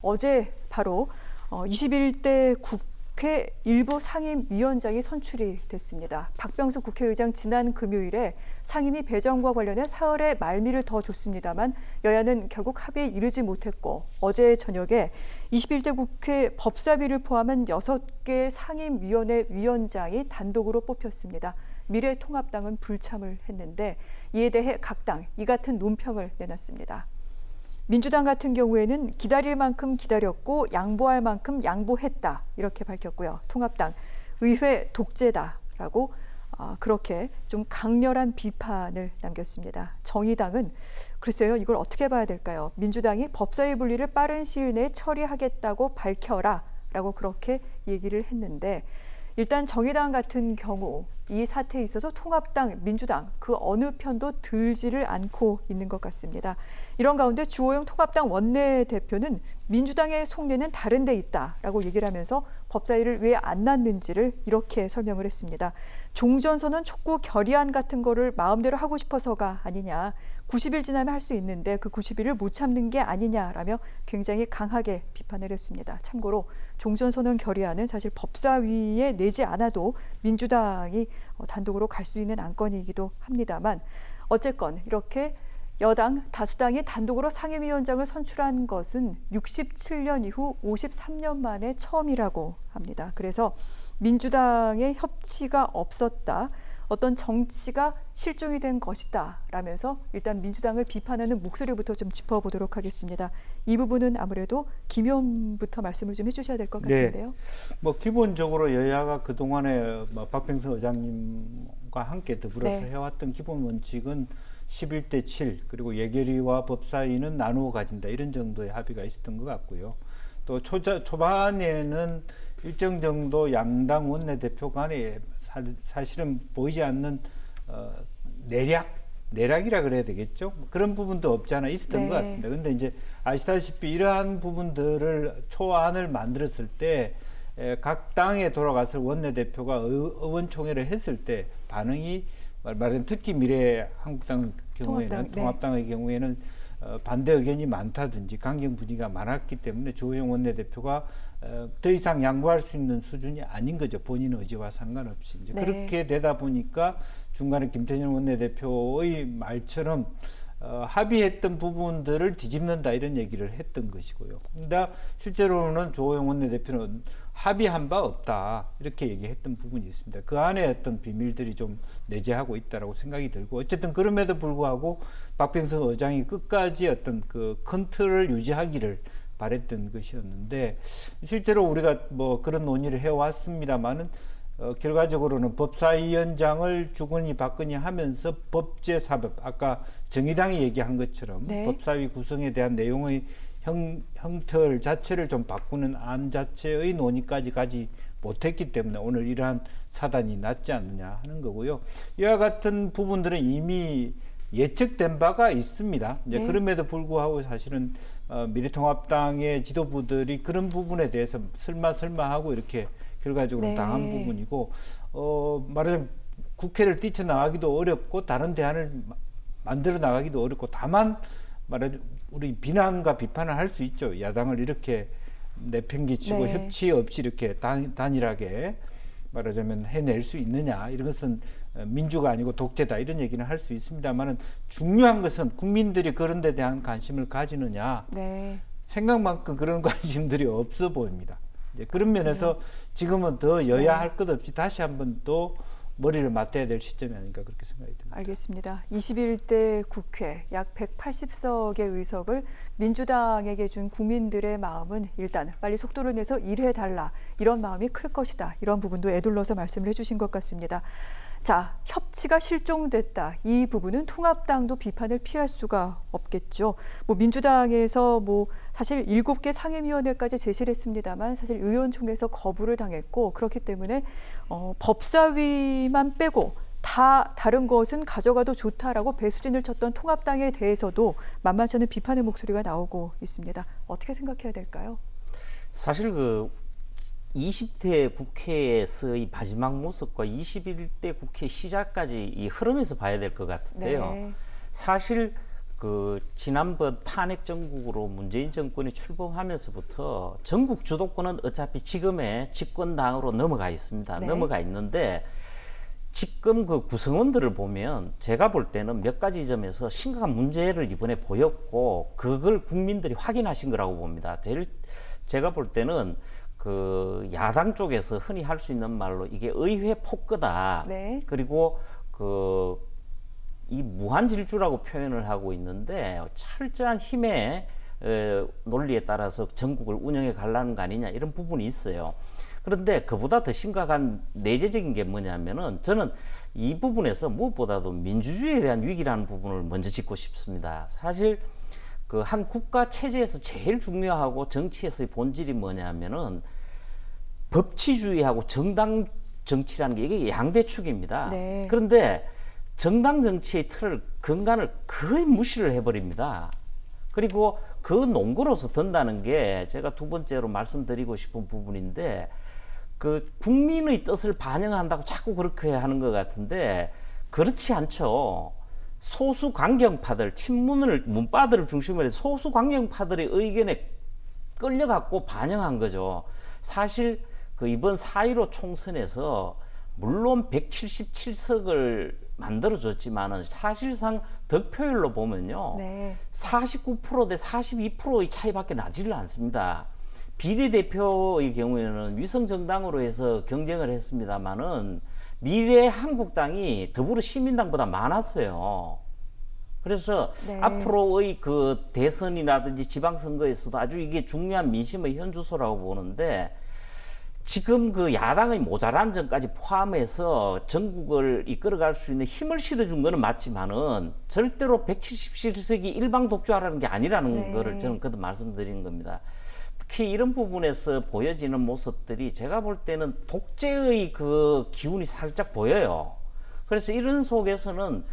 어제 바로 21대 국회 일부 상임위원장이 선출이 됐습니다. 박병수 국회의장 지난 금요일에 상임위 배정과 관련해 사흘의 말미를 더 줬습니다만 여야는 결국 합의에 이르지 못했고 어제 저녁에 21대 국회 법사위를 포함한 6개 상임위원회 위원장이 단독으로 뽑혔습니다. 미래통합당은 불참을 했는데 이에 대해 각 당 이 같은 논평을 내놨습니다. 민주당 같은 경우에는 기다릴 만큼 기다렸고 양보할 만큼 양보했다 이렇게 밝혔고요. 통합당 의회 독재다라고 그렇게 좀 강렬한 비판을 남겼습니다. 정의당은 글쎄요, 이걸 어떻게 봐야 될까요? 민주당이 법사위 분리를 빠른 시일 내에 처리하겠다고 밝혀라 라고 그렇게 얘기를 했는데 일단 정의당 같은 경우 이 사태에 있어서 통합당, 민주당 그 어느 편도 들지를 않고 있는 것 같습니다. 이런 가운데 주호영 통합당 원내대표는 민주당의 속내는 다른 데 있다라고 얘기를 하면서 법사위를 왜 안 났는지를 이렇게 설명을 했습니다. 종전선언 촉구 결의안 같은 거를 마음대로 하고 싶어서가 아니냐. 90일 지나면 할 수 있는데 그 90일을 못 참는 게 아니냐라며 굉장히 강하게 비판을 했습니다. 참고로 종전선언 결의안은 사실 법사위에 내지 않아도 민주당이 단독으로 갈 수 있는 안건이기도 합니다만 어쨌건 이렇게 여당 다수당이 단독으로 상임위원장을 선출한 것은 67년 이후 53년 만에 처음이라고 합니다. 그래서 민주당의 협치가 없었다. 어떤 정치가 실종이 된 것이다 라면서 일단 민주당을 비판하는 목소리부터 좀 짚어보도록 하겠습니다. 이 부분은 아무래도 김 의원부터 말씀을 좀 해주셔야 될 것 같은데요. 네. 기본적으로 여야가 그동안에 박병수 의장님과 함께 더불어서 해왔던 기본 원칙은 11대 7 그리고 예결위와 법사위는 나누어 가진다 이런 정도의 합의가 있었던 것 같고요. 또 초반에는 일정 정도 양당 원내대표 간에 사실은 보이지 않는 내락이라 그래야 되겠죠. 그런 부분도 없지 않아 있었던 것 같습니다. 그런데 이제 아시다시피 이러한 부분들을 초안을 만들었을 때 각 당에 돌아가서 원내대표가 의원총회를 했을 때 반응이 말하자면 특히 미래한국당 경우에는 통합당의 경우에는 반대 의견이 많다든지 강경 분위기가 많았기 때문에 주호영 원내대표가 더 이상 양보할 수 있는 수준이 아닌 거죠. 본인 의지와 상관없이. 이제 그렇게 되다 보니까 중간에 김태년 원내대표의 말처럼 합의했던 부분들을 뒤집는다 이런 얘기를 했던 것이고요. 근데 실제로는 주호영 원내대표는 합의한 바 없다 이렇게 얘기했던 부분이 있습니다. 그 안에 어떤 비밀들이 좀 내재하고 있다라고 생각이 들고 어쨌든 그럼에도 불구하고 박병수 의장이 끝까지 어떤 그 컨트롤을 유지하기를 바랬던 것이었는데 실제로 우리가 그런 논의를 해왔습니다만은 결과적으로는 법사위원장을 주거니 받거니 하면서 법제사법 아까 정의당이 얘기한 것처럼 법사위 구성에 대한 내용의 형태 자체를 좀 바꾸는 안 자체의 논의까지 가지 못했기 때문에 오늘 이러한 사단이 났지 않느냐 하는 거고요. 이와 같은 부분들은 이미 예측된 바가 있습니다. 이제 그럼에도 불구하고 사실은 미래통합당의 지도부들이 그런 부분에 대해서 설마 하고 이렇게 결과적으로 당한 부분이고 말하자면 국회를 뛰쳐나가기도 어렵고 다른 대안을 만들어 나가기도 어렵고 다만 우리 비난과 비판을 할 수 있죠. 야당을 이렇게 내팽개치고 협치 없이 이렇게 단일하게 말하자면 해낼 수 있느냐 이런 것은 민주가 아니고 독재다 이런 얘기는 할 수 있습니다만은 중요한 것은 국민들이 그런 데 대한 관심을 가지느냐 생각만큼 그런 관심들이 없어 보입니다. 이제 그런 면에서 지금은 더 여야 할 것 없이 다시 한번 또 머리를 맞대야 될 시점이 아닌가 그렇게 생각이 듭니다. 알겠습니다. 21대 국회 약 180석의 의석을 민주당에게 준 국민들의 마음은 일단 빨리 속도를 내서 일해달라 이런 마음이 클 것이다. 이런 부분도 애둘러서 말씀을 해주신 것 같습니다. 자, 협치가 실종됐다. 이 부분은 통합당도 비판을 피할 수가 없겠죠. 민주당에서 사실 7개 상임위원회까지 제시를 했습니다만 사실 의원총회에서 거부를 당했고 그렇기 때문에 법사위만 빼고 다 다른 것은 가져가도 좋다라고 배수진을 쳤던 통합당에 대해서도 만만치 않은 비판의 목소리가 나오고 있습니다. 어떻게 생각해야 될까요? 사실 20대 국회에서의 마지막 모습과 21대 국회 시작까지 이 흐름에서 봐야 될 것 같은데요. 사실 지난번 탄핵 정국으로 문재인 정권이 출범하면서부터 전국 주도권은 어차피 지금의 집권당으로 넘어가 있습니다. 네. 넘어가 있는데 지금 그 구성원들을 보면 제가 볼 때는 몇 가지 점에서 심각한 문제를 이번에 보였고 그걸 국민들이 확인하신 거라고 봅니다. 제가 볼 때는 그 야당 쪽에서 흔히 할 수 있는 말로 이게 의회 폭거다. 네. 그리고 이 무한 질주라고 표현을 하고 있는데 철저한 힘의 논리에 따라서 전국을 운영해 가려는 거 아니냐 이런 부분이 있어요. 그런데 그보다 더 심각한 내재적인 게 뭐냐면은 저는 이 부분에서 무엇보다도 민주주의에 대한 위기라는 부분을 먼저 짚고 싶습니다. 사실 그 한 국가 체제에서 제일 중요하고 정치에서의 본질이 뭐냐면은 법치주의하고 정당 정치라는 게 이게 양대축입니다. 네. 그런데 정당 정치의 틀을 근간을 거의 무시를 해버립니다. 그리고 그 농구로서 든다는 게 제가 두 번째로 말씀드리고 싶은 부분인데 그 국민의 뜻을 반영한다고 자꾸 그렇게 하는 것 같은데 그렇지 않죠. 소수 강경파들, 친문을 문파들을 중심으로 해서 소수 강경파들의 의견에 끌려갖고 반영한 거죠. 사실 그 이번 4.15 총선에서 물론 177석을 만들어줬지만은 사실상 득표율로 보면요. 네. 49% 대 42%의 차이밖에 나지를 않습니다. 비례대표의 경우에는 위성정당으로 해서 경쟁을 했습니다만은 미래한국당이 더불어시민당보다 많았어요. 그래서 네. 앞으로의 그 대선이라든지 지방선거에서도 아주 이게 중요한 민심의 현주소라고 보는데 지금 그 야당의 모자란 점까지 포함해서 전국을 이끌어갈 수 있는 힘을 실어준 거는 맞지만은 절대로 177석이 일방 독주하라는 게 아니라는 네. 거를 저는 그도 말씀드리는 겁니다. 특히 이런 부분에서 보여지는 모습들이 제가 볼 때는 독재의 그 기운이 살짝 보여요. 그래서 이런 속에서는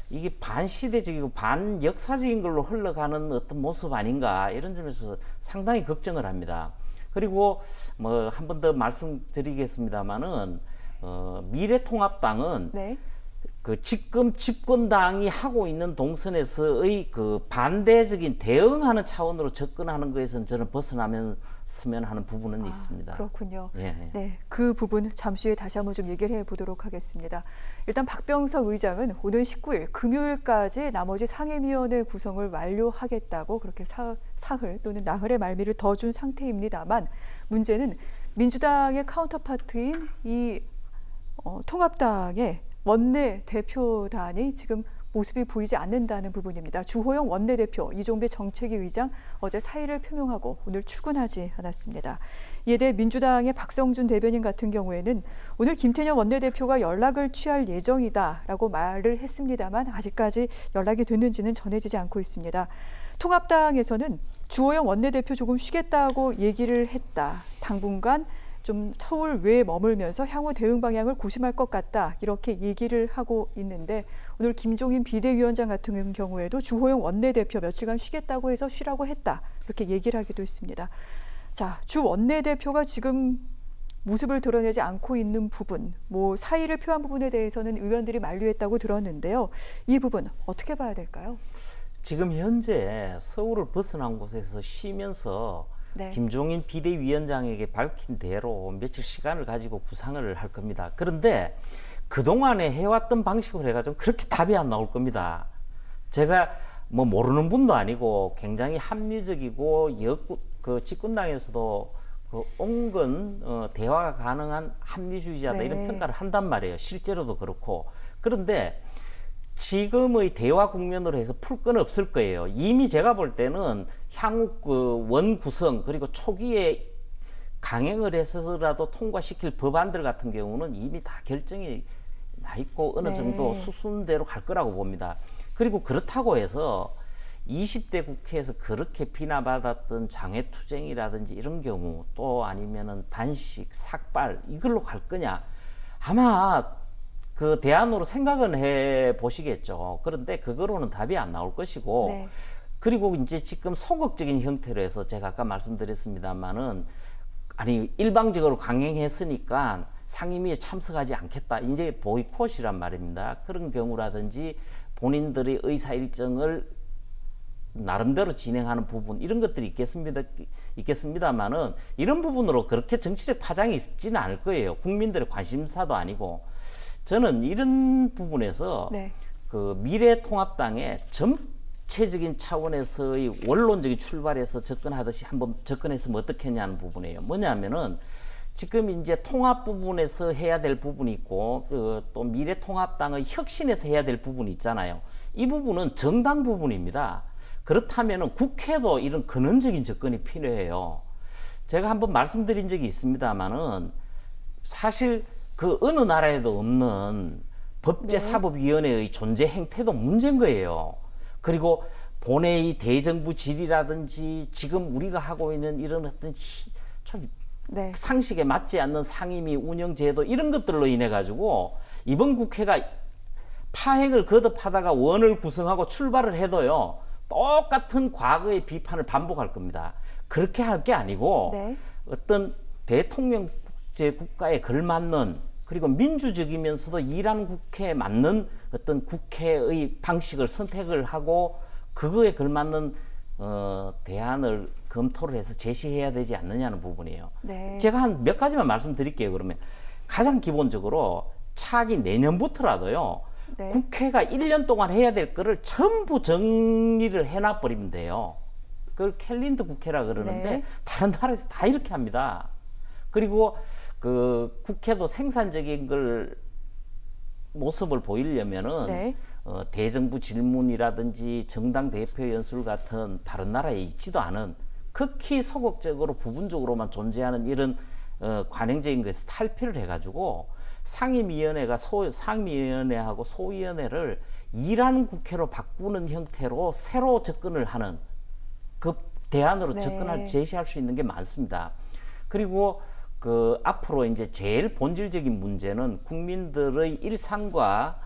이게 반시대적이고 반역사적인 걸로 흘러가는 어떤 모습 아닌가 이런 점에서 상당히 걱정을 합니다. 그리고 뭐 한 번 더 말씀드리겠습니다마는 미래통합당은 네. 그 지금 집권당이 하고 있는 동선에서의 그 반대적인 대응하는 차원으로 접근하는 것에서는 저는 벗어나면서면 하는 부분은 있습니다. 그렇군요. 예. 네, 그 부분 잠시 후에 다시 한번 좀 얘기를 해보도록 하겠습니다. 일단 박병석 의장은 오는 19일 금요일까지 나머지 상임위원회 구성을 완료하겠다고 그렇게 사흘 또는 나흘의 말미를 더 준 상태입니다만 문제는 민주당의 카운터파트인 이 통합당의 원내 대표단이 지금 모습이 보이지 않는다는 부분입니다. 주호영 원내대표, 이종배 정책위 의장 어제 사의를 표명하고 오늘 출근하지 않았습니다. 이에 대해 민주당의 박성준 대변인 같은 경우에는 오늘 김태년 원내대표가 연락을 취할 예정이다라고 말을 했습니다만 아직까지 연락이 됐는지는 전해지지 않고 있습니다. 통합당에서는 주호영 원내대표 조금 쉬겠다고 얘기를 했다. 당분간 좀 서울 외에 머물면서 향후 대응 방향을 고심할 것 같다 이렇게 얘기를 하고 있는데 오늘 김종인 비대위원장 같은 경우에도 주호영 원내대표 며칠간 쉬겠다고 해서 쉬라고 했다 이렇게 얘기를 하기도 했습니다. 자, 주 원내대표가 지금 모습을 드러내지 않고 있는 부분, 뭐 사의를 표한 부분에 대해서는 의원들이 만류했다고 들었는데요. 이 부분 어떻게 봐야 될까요? 지금 현재 서울을 벗어난 곳에서 쉬면서 네. 김종인 비대위원장에게 밝힌 대로 며칠 시간을 가지고 구상을 할 겁니다. 그런데 그동안에 해왔던 방식으로 해가지고 그렇게 답이 안 나올 겁니다. 제가 뭐 모르는 분도 아니고 굉장히 합리적이고 그 집권당에서도 그 온건 대화가 가능한 합리주의자다 네. 이런 평가를 한단 말이에요. 실제로도 그렇고. 그런데 지금의 대화 국면으로 해서 풀 건 없을 거예요. 이미 제가 볼 때는 향후 그 원구성 그리고 초기에 강행을 해서라도 통과시킬 법안들 같은 경우는 이미 다 결정이 나 있고 어느 네. 정도 수순대로 갈 거라고 봅니다. 그리고 그렇다고 해서 20대 국회에서 그렇게 비난받았던 장외투쟁이라든지 이런 경우 또 아니면은 단식, 삭발 이걸로 갈 거냐? 아마 그 대안으로 생각은 해 보시겠죠. 그런데 그거로는 답이 안 나올 것이고 네. 그리고 이제 지금 소극적인 형태로 해서 제가 아까 말씀드렸습니다만은 아니 일방적으로 강행했으니까 상임위에 참석하지 않겠다. 이제 보이콧이란 말입니다. 그런 경우라든지 본인들의 의사 일정을 나름대로 진행하는 부분 이런 것들이 있겠습니다만은 이런 부분으로 그렇게 정치적 파장이 있지는 않을 거예요. 국민들의 관심사도 아니고 저는 이런 부분에서 네. 그 미래통합당의 전체적인 차원에서의 원론적인 출발에서 접근하듯이 한번 접근했으면 어떻겠냐는 부분이에요. 뭐냐면은 지금 이제 통합 부분에서 해야 될 부분이 있고 또 미래통합당의 혁신에서 해야 될 부분이 있잖아요. 이 부분은 정당 부분입니다. 그렇다면은 국회도 이런 근원적인 접근이 필요해요. 제가 한번 말씀드린 적이 있습니다만은 사실 그 어느 나라에도 없는 법제사법위원회의 존재 행태도 문제인 거예요. 그리고 본회의 대정부 질이라든지 지금 우리가 하고 있는 이런 어떤 좀 네. 상식에 맞지 않는 상임위 운영제도 이런 것들로 인해 가지고 이번 국회가 파행을 거듭하다가 원을 구성하고 출발을 해도요 똑같은 과거의 비판을 반복할 겁니다. 그렇게 할 게 아니고 네. 어떤 대통령제 국가에 걸맞는 그리고 민주적이면서도 일하는 국회에 맞는 어떤 국회의 방식을 선택을 하고 그거에 걸맞는 대안을 검토를 해서 제시해야 되지 않느냐는 부분이에요. 네. 제가 한 몇 가지만 말씀드릴게요. 그러면 가장 기본적으로 차기 내년부터라도요. 네. 국회가 1년 동안 해야 될 거를 전부 정리를 해놔 버리면 돼요. 그걸 캘린더 국회라 그러는데 네. 다른 나라에서 다 이렇게 합니다. 그리고 그 국회도 생산적인 걸 모습을 보이려면은 네. 대정부 질문이라든지 정당 대표 연설 같은 다른 나라에 있지도 않은 극히 소극적으로 부분적으로만 존재하는 이런 관행적인 것에서 탈피를 해가지고 상임위원회가 상임위원회하고 소위원회를 일하는 국회로 바꾸는 형태로 새로 접근을 하는 그 대안으로 네. 제시할 수 있는 게 많습니다. 그리고 그 앞으로 이제 제일 본질적인 문제는 국민들의 일상과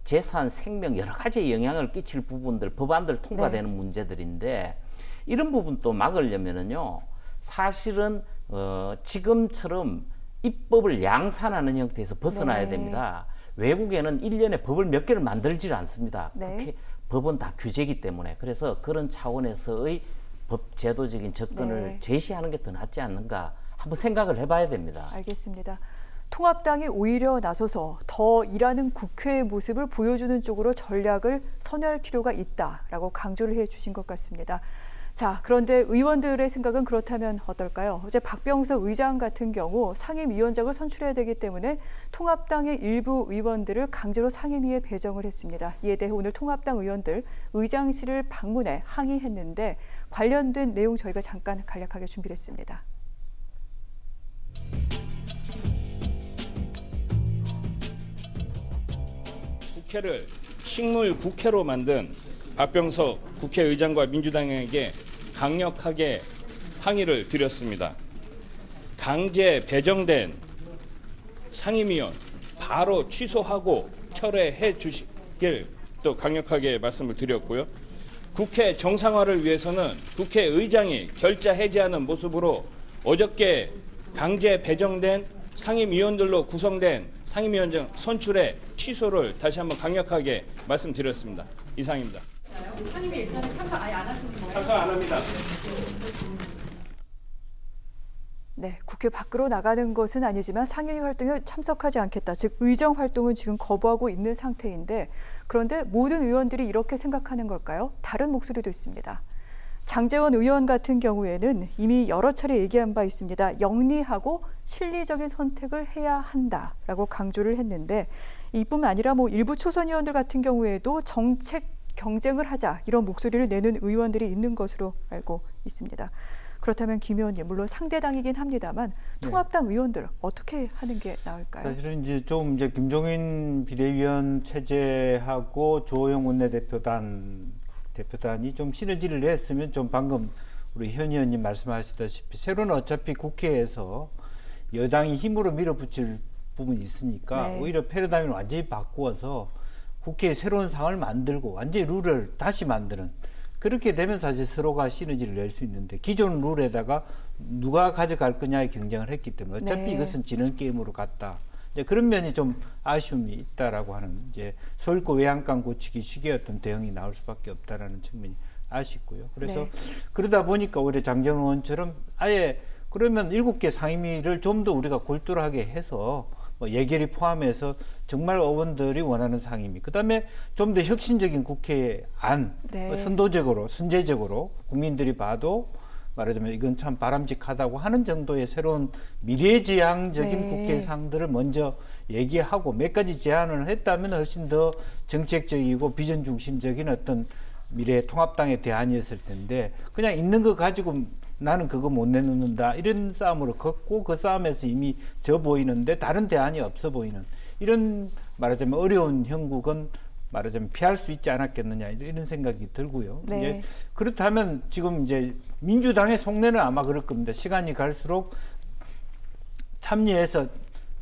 재산, 생명 여러 가지 영향을 끼칠 부분들, 법안들 통과되는 문제들인데 이런 부분도 막으려면은요 사실은 지금처럼 입법을 양산하는 형태에서 벗어나야 네. 됩니다. 외국에는 1년에 법을 몇 개를 만들지 않습니다. 네. 그렇게 법은 다 규제이기 때문에 그래서 그런 차원에서의 법 제도적인 접근을 네. 제시하는 게 더 낫지 않는가 한번 생각을 해봐야 됩니다. 알겠습니다. 통합당이 오히려 나서서 더 일하는 국회의 모습을 보여주는 쪽으로 전략을 선회할 필요가 있다라고 강조를 해주신 것 같습니다. 자, 그런데 의원들의 생각은 그렇다면 어떨까요? 어제 박병석 의장 같은 경우 상임위원장을 선출해야 되기 때문에 통합당의 일부 의원들을 강제로 상임위에 배정을 했습니다. 이에 대해 오늘 통합당 의원들 의장실을 방문해 항의했는데 관련된 내용 저희가 잠깐 간략하게 준비를 했습니다. 국회를 식물 국회로 만든 박병석 국회의장과 민주당에게 강력하게 항의를 드렸습니다. 강제 배정된 상임위원 바로 취소하고 철회해 주시길 또 강력하게 말씀을 드렸고요. 국회 정상화를 위해서는 국회의장이 결자 해제하는 모습으로 어저께 강제 배정된 상임위원들로 구성된 상임위원장 선출의 취소를 다시 한번 강력하게 말씀드렸습니다. 이상입니다. 상임위 일정에 참석 아예 안 하시는 거예요? 참석 안 합니다. 네, 국회 밖으로 나가는 것은 아니지만 상임위 활동에 참석하지 않겠다. 즉 의정 활동은 지금 거부하고 있는 상태인데 그런데 모든 의원들이 이렇게 생각하는 걸까요? 다른 목소리도 있습니다. 장제원 의원 같은 경우에는 이미 여러 차례 얘기한 바 있습니다. 영리하고 실리적인 선택을 해야 한다라고 강조를 했는데 이뿐만 아니라 일부 초선 의원들 같은 경우에도 정책 경쟁을 하자 이런 목소리를 내는 의원들이 있는 것으로 알고 있습니다. 그렇다면 김 의원님, 물론 상대당이긴 합니다만 통합당 의원들 어떻게 하는 게 나을까요? 사실은 이제 김종인 비대위원 체제하고 조호영 대표단이 좀 시너지를 냈으면 좀 방금 우리 현 의원님 말씀하시다시피 새로는 어차피 국회에서 여당이 힘으로 밀어붙일 부분이 있으니까 네. 오히려 패러다임을 완전히 바꾸어서 국회에 새로운 상을 만들고 완전히 룰을 다시 만드는 그렇게 되면 사실 서로가 시너지를 낼 수 있는데 기존 룰에다가 누가 가져갈 거냐의 경쟁을 했기 때문에 어차피 네. 이것은 지는 게임으로 갔다. 이제 그런 면이 좀 아쉬움이 있다라고 하는 이제 소잃고 외양간 고치기 식의 어떤 대응이 나올 수밖에 없다라는 측면이 아쉽고요. 그래서 네. 그러다 보니까 오히려 장재원 의원처럼 아예 그러면 7개 상임위를 좀 더 우리가 골똘하게 해서 뭐 예결위 포함해서 정말 의원들이 원하는 상임위, 그다음에 좀 더 혁신적인 국회 안, 네. 선도적으로, 선제적으로 국민들이 봐도 말하자면 이건 참 바람직하다고 하는 정도의 새로운 미래지향적인 네. 국회 상들을 먼저 얘기하고 몇 가지 제안을 했다면 훨씬 더 정책적이고 비전 중심적인 어떤 미래 통합당의 대안이었을 텐데 그냥 있는 거 가지고 나는 그거 못 내놓는다 이런 싸움으로 걷고 그 싸움에서 이미 져 보이는데 다른 대안이 없어 보이는 이런 말하자면 어려운 형국은 말하자면 피할 수 있지 않았겠느냐 이런 생각이 들고요. 네. 이제 그렇다면 지금 이제 민주당의 속내는 아마 그럴 겁니다. 시간이 갈수록 참여해서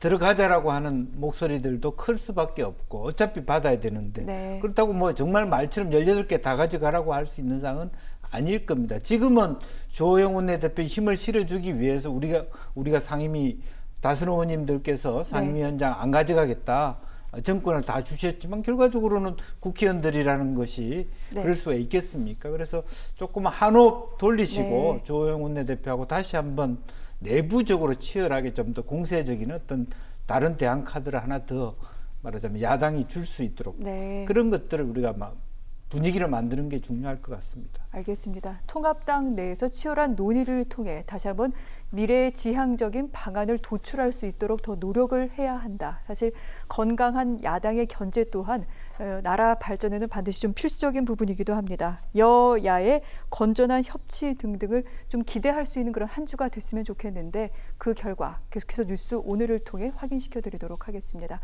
들어가자라고 하는 목소리들도 클 수밖에 없고 어차피 받아야 되는데 네. 그렇다고 뭐 정말 말처럼 18개 다 가져가라고 할 수 있는 상은 아닐 겁니다. 지금은 조호영 원내대표의 힘을 실어주기 위해서 우리가 상임위 다선 의원님들께서 상임위원장 안 가져가겠다. 정권을 다 주셨지만 결과적으로는 국회의원들이라는 것이 네. 그럴 수가 있겠습니까? 그래서 조금 한호흡 돌리시고 네. 조호영 원내대표하고 다시 한번 내부적으로 치열하게 좀 더 공세적인 어떤 다른 대안 카드를 하나 더 말하자면 야당이 줄 수 있도록 네. 그런 것들을 우리가 막 분위기를 만드는 게 중요할 것 같습니다. 알겠습니다. 통합당 내에서 치열한 논의를 통해 다시 한번 미래지향적인 방안을 도출할 수 있도록 더 노력을 해야 한다. 사실 건강한 야당의 견제 또한 나라 발전에는 반드시 좀 필수적인 부분이기도 합니다. 여야의 건전한 협치 등등을 좀 기대할 수 있는 그런 한 주가 됐으면 좋겠는데 그 결과 계속해서 뉴스 오늘을 통해 확인시켜 드리도록 하겠습니다.